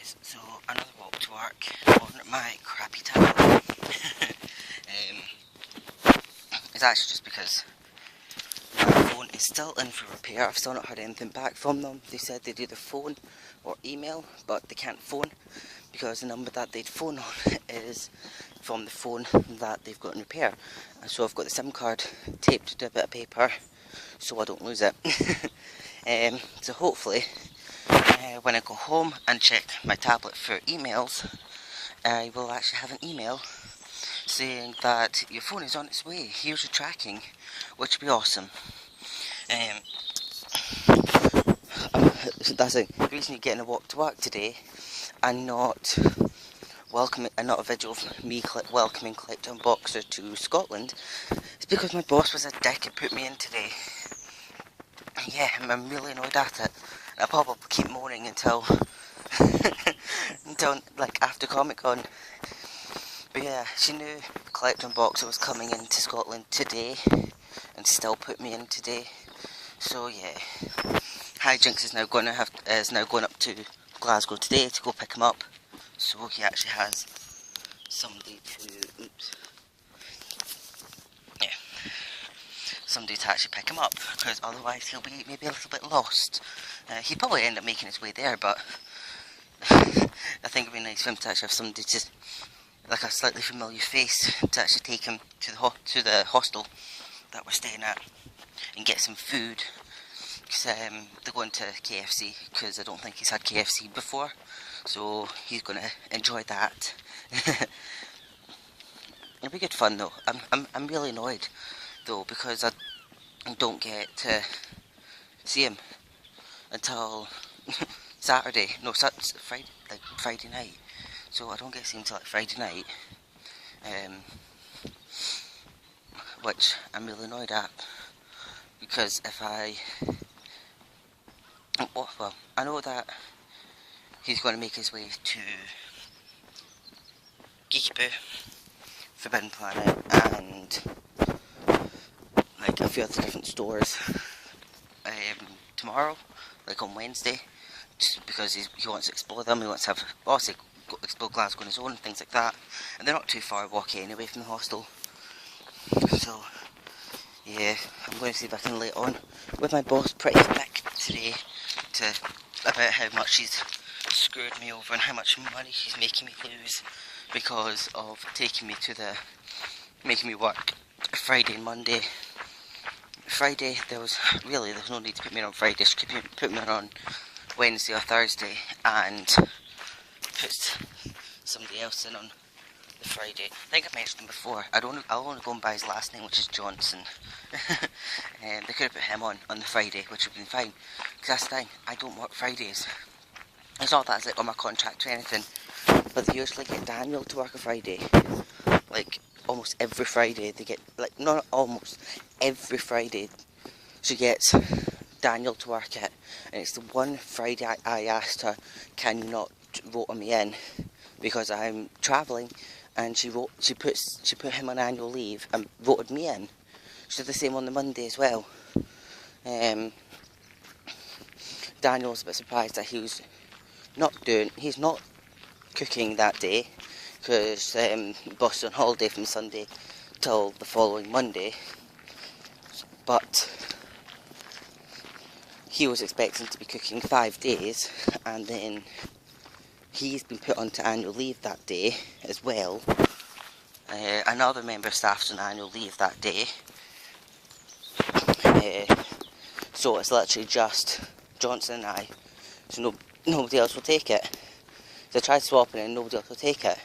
guys, so another walk to work on my crappy tablet. It's actually just because my phone is still in for repair. I've still not heard anything back from them. They said they'd either phone or email, but they can't phone because the number that they'd phone on is from the phone that they've got in repair. And so I've got the SIM card taped to a bit of paper so I don't lose it. So hopefully when I go home and check my tablet for emails, I will actually have an email saying that your phone is on its way, here's your tracking, which would be awesome. That's the reason you're getting a walk to work today and not a video of me welcoming Collector Unboxer to Scotland. It's because my boss was a dick and put me in today. Yeah, I'm really annoyed at it. I'll probably keep moaning until like after Comic Con. But yeah, she knew Collector Unboxer was coming into Scotland today and still put me in today. So yeah, Hijinks is now going up to Glasgow today to go pick him up. So he actually has somebody to actually pick him up, because otherwise he'll be maybe a little bit lost. He'd probably end up making his way there, but I think it'd be nice for him to actually have somebody like a slightly familiar face, to actually take him to the hostel that we're staying at and get some food. Because they're going to KFC, because I don't think he's had KFC before, so he's going to enjoy that. It'll be good fun though. I'm really annoyed though, because I don't get to see him until Friday night. So I don't get to see him until like Friday night, which I'm really annoyed at, because I know that he's going to make his way to Geeky Boo, Forbidden Planet, and like a few other different stores tomorrow, like on Wednesday, just because he wants to explore them. He wants to explore Glasgow on his own and things like that, and they're not too far walking anyway from the hostel. So yeah, I'm going to see if I can lay on with my boss pretty thick today about how much he's screwed me over and how much money he's making me lose because of making me work Friday and Monday. Friday, there's no need to put me on Friday. Just put me on Wednesday or Thursday and put somebody else in on the Friday. I think I've mentioned him before. I'll only go and by his last name, which is Johnson. They could have put him on the Friday, which would have been fine. Because that's the thing, I don't work Fridays. It's not that it's like on my contract or anything, but they usually get Daniel to work a Friday. Like almost every Friday they get, like not almost every Friday she gets Daniel to work it, and it's the one Friday I asked her, can you not vote me in because I'm travelling, and she put him on annual leave and voted me in. She did the same on the Monday as well. Daniel was a bit surprised that he's not cooking that day, because boss is on holiday from Sunday till the following Monday, but he was expecting to be cooking 5 days, and then he's been put onto annual leave that day as well. Another member of staff's on annual leave that day, so it's literally just Johnson and I, so nobody else will take it. So I tried swapping and nobody else will take it.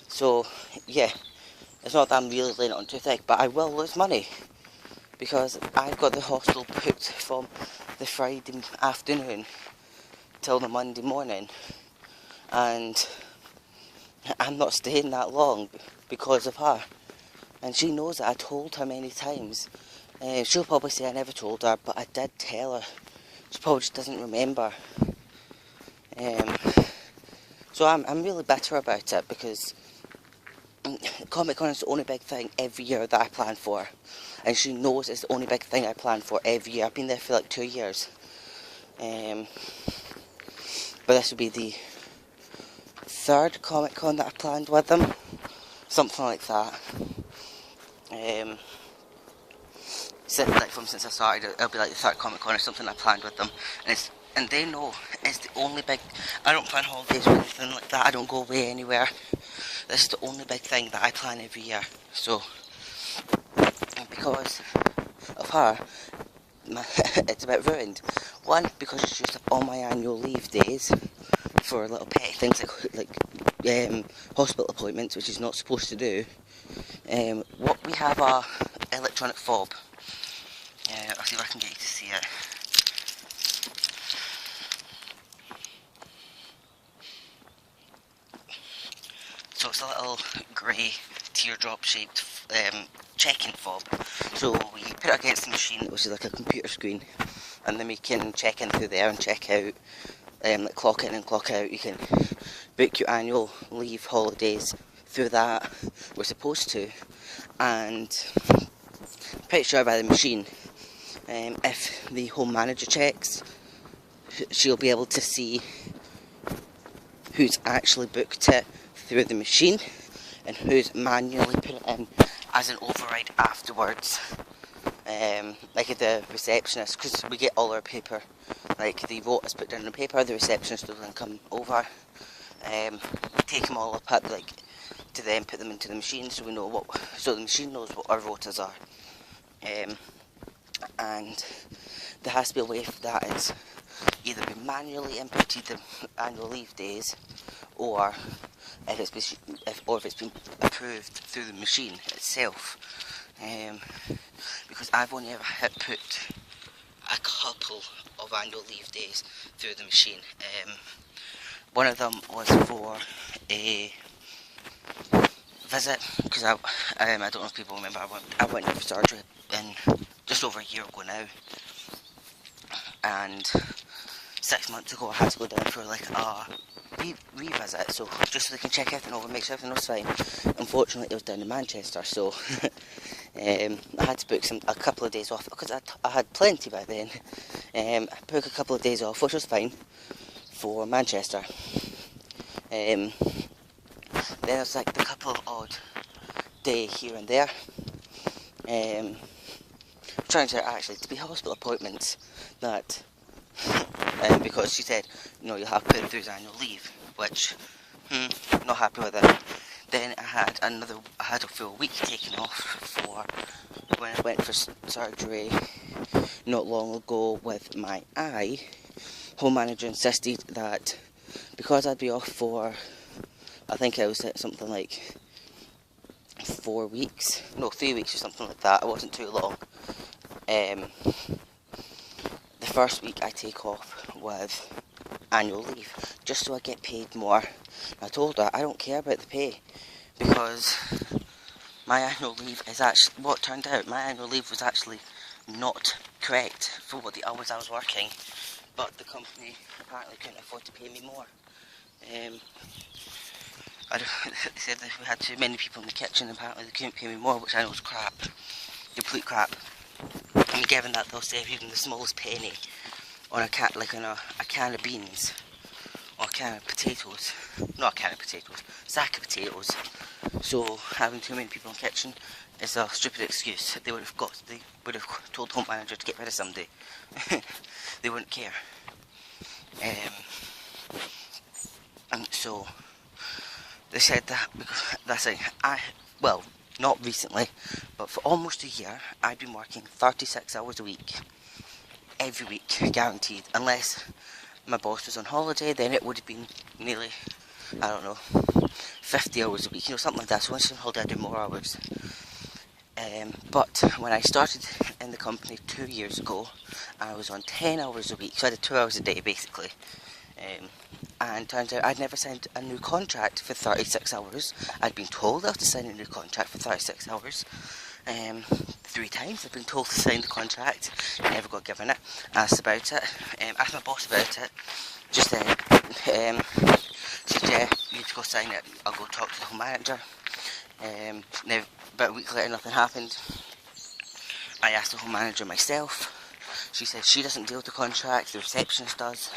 So yeah, it's not that I'm really laying it on too thick, but I will lose money because I've got the hostel booked from the Friday afternoon till the Monday morning, and I'm not staying that long because of her, and she knows that. I told her many times. She'll probably say I never told her, but I did tell her. She probably just doesn't remember. So I'm really bitter about it, because Comic Con is the only big thing every year that I plan for, and she knows it's the only big thing I plan for every year. I've been there for like 2 years, but this will be the third Comic Con that I planned with them. Something like that. So, like, from since I started, it'll be like the third Comic Con or something I planned with them. And they know it's the only big... I don't plan holidays or anything like that. I don't go away anywhere. This is the only big thing that I plan every year. So, because of her, it's a bit ruined. One, because it's used up all my annual leave days for little petty things like hospital appointments, which is not supposed to do. What we have are electronic fob. I'll see if I can get you to see it. So it's a little grey teardrop shaped check-in fob. So we put it against the machine, which is like a computer screen, and then we can check in through there and check out, like clock in and clock out. You can book your annual leave holidays through that. We're supposed to, and pretty sure by the machine, if the home manager checks, she'll be able to see who's actually booked it through the machine and who's manually put it in as an override afterwards. Like the receptionist, because we get all our paper, like the vote is put down on the paper, the receptionist will then come over, take them all up at, like, to then put them into the machine, so we know so the machine knows what our voters are. And there has to be a way for that. It's either be manually inputted the annual leave days, or if it's been approved through the machine itself. Because I've only ever put a couple of annual leave days through the machine. One of them was for a visit, because I don't know if people remember, I went in for surgery just over a year ago now, and 6 months ago I had to go down for like a revisit, so just so they can check everything over, make sure everything was fine. Unfortunately it was down in Manchester, so I had to book a couple of days off, because I had plenty by then. I booked a couple of days off, which was fine, for Manchester. Then there's like the couple of odd day here and there. Trying to actually to be hospital appointments that, because she said, no, you'll have to put it through his annual leave, which, not happy with it. Then I had a full week taken off for when I went for surgery not long ago with my eye. Home manager insisted that because I'd be off for, I think I was at something like 3 weeks or something like that. It wasn't too long. The first week I take off with annual leave, just so I get paid more. I told her I don't care about the pay, because my annual leave is actually, what turned out, my annual leave was actually not correct for what the hours I was working, but the company apparently couldn't afford to pay me more. They said that we had too many people in the kitchen, and apparently they couldn't pay me more, which I know is crap, complete crap. And given that they'll save even the smallest penny on a can of beans, or a can of potatoes, not a can of potatoes, sack of potatoes. So having too many people in the kitchen is a stupid excuse. They would have told the home manager to get rid of somebody. They wouldn't care. And so they said that, because that's like, well, not recently, but for almost a year I'd been working 36 hours a week, every week, guaranteed. Unless my boss was on holiday, then it would have been nearly, I don't know, 50 hours a week, something like that. So once she's on holiday I'd do more hours. But when I started in the company 2 years ago, I was on 10 hours a week, so I did 2 hours a day basically. And turns out I'd never signed a new contract for 36 hours. I'd been told I had to sign a new contract for 36 hours. 3 times I've been told to sign the contract, never got given it. Asked about it, asked my boss about it, just then said, yeah, you need to go sign it, I'll go talk to the home manager. Now, about a week later nothing happened. I asked the home manager myself. She said she doesn't deal with the contract, the receptionist does.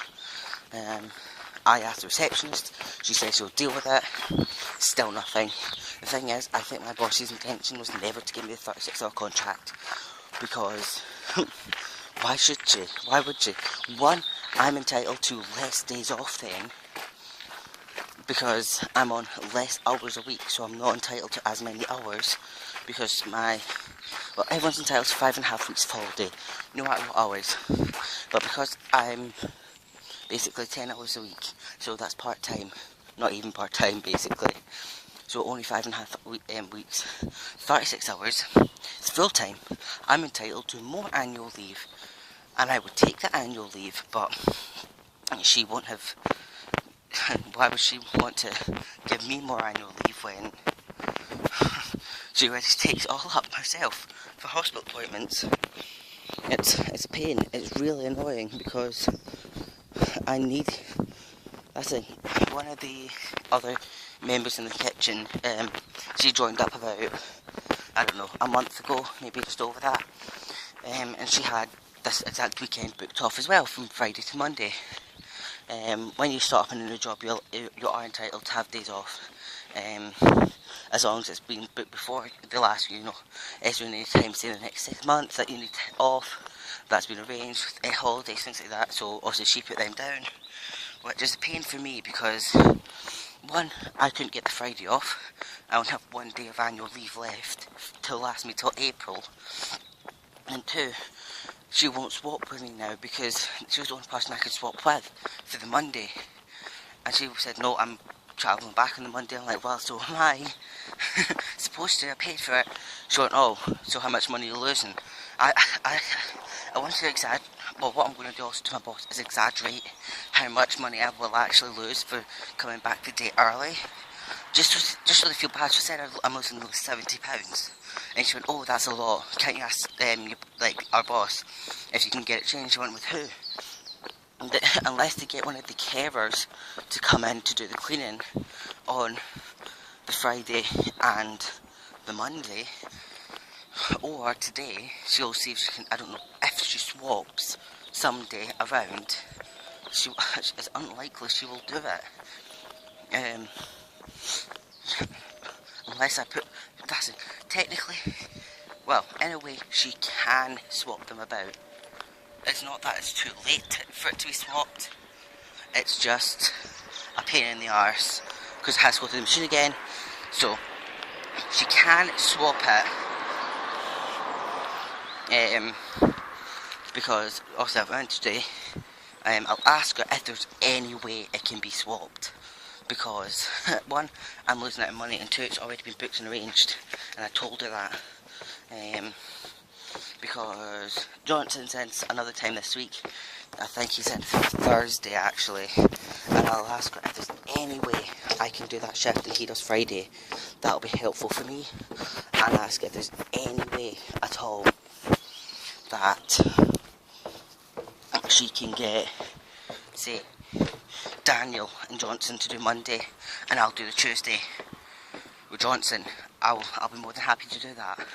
I asked the receptionist, she said she'll deal with it, still nothing. The thing is, I think my boss's intention was never to give me a 36-hour contract, because why should she? Why would she? One, I'm entitled to less days off then, because I'm on less hours a week, so I'm not entitled to as many hours, because everyone's entitled to 5.5 weeks of holiday, no matter what hours, but because I'm basically 10 hours a week, so that's part-time, not even part-time basically, so only 5.5 weeks, 36 hours, it's full-time, I'm entitled to more annual leave, and I would take the annual leave, but she won't have. Why would she want to give me more annual leave when she already takes it all up herself for hospital appointments? It's a pain. It's really annoying because I need. That's it. One of the other members in the kitchen, she joined up about, I don't know, a month ago, maybe just over that, and she had this exact weekend booked off as well, from Friday to Monday. When you start up in a new job, you are entitled to have days off, as long as it's been booked before the last, is there any time, say the next 6 months, that you need off, that's been arranged, holidays, things like that, so also she put them down, which is a pain for me, because one, I couldn't get the Friday off, I only have 1 day of annual leave left to last me till April, and two, she won't swap with me now because she was the only person I could swap with for the Monday. And she said, no, I'm travelling back on the Monday. I'm like, well, so am I. Supposed to, I paid for it. She went, oh, so how much money are you losing? I want to exaggerate, well, what I'm going to do also to my boss is exaggerate how much money I will actually lose for coming back the day early. Just so they feel bad. She said I'm losing £70. And she went, oh, that's a lot. Can't you ask our boss if you can get it changed? She went, with who? Unless they get one of the carers to come in to do the cleaning on the Friday and the Monday, or today, she'll see if she can, I don't know, if she swaps someday around, it's unlikely she will do it. Unless I put, that's it, technically, well, in a way, she can swap them about. It's not that it's too late for it to be swapped, it's just a pain in the arse, because it has to go to the machine again, so she can swap it, because also I've went today, I'll ask her if there's any way it can be swapped, because one, I'm losing out on money, and two, it's already been booked and arranged, and I told her that, because Johnson sent another time this week, I think he sent Thursday actually, and I'll ask her if there's any way I can do that shift and he does Friday. That'll be helpful for me, and ask if there's any way at all that she can get, say, Daniel and Johnson to do Monday, and I'll do the Tuesday with Johnson. I'll be more than happy to do that.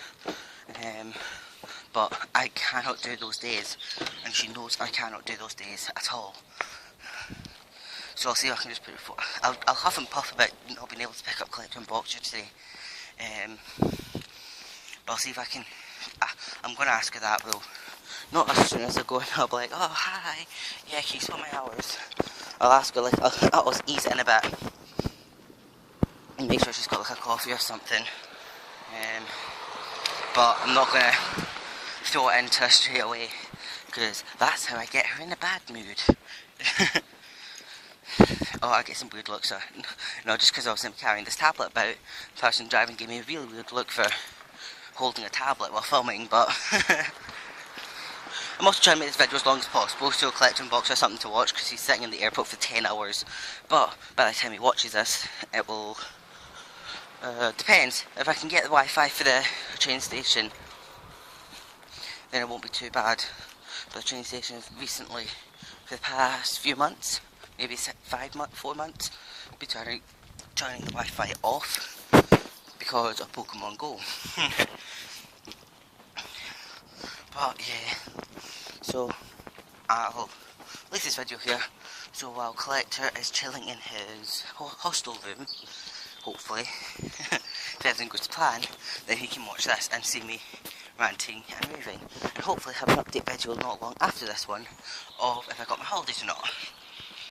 But I cannot do those days, and she knows I cannot do those days at all. So I'll see if I can just put it forward. I'll huff and puff about not being able to pick up Collector and Boxer today. But I'll see if I can. I'm going to ask her that though. Not as soon as I go in, I'll be like, oh hi, yeah, can you swap my hours? I'll ask her, like, I'll ease it in a bit. And make sure she's got like a coffee or something. But I'm not going to throw it into her straight away, because that's how I get her in a bad mood. Oh, I get some weird looks. No, just because I was carrying this tablet about, the person driving gave me a really weird look for holding a tablet while filming, but I'm also trying to make this video as long as possible, so Collector and Boxer has something to watch, because he's sitting in the airport for 10 hours, but by the time he watches this, it will, depends, if I can get the Wi-Fi for the train station, then it won't be too bad. But the train station has recently, for the past few months, maybe 4 months, been turning the Wi-Fi off because of Pokemon Go. But yeah, so I'll leave this video here. So while Collector is chilling in his hostel room, hopefully, if everything goes to plan, then he can watch this and see me ranting and raving. And hopefully have an update video not long after this one of if I got my holidays or not.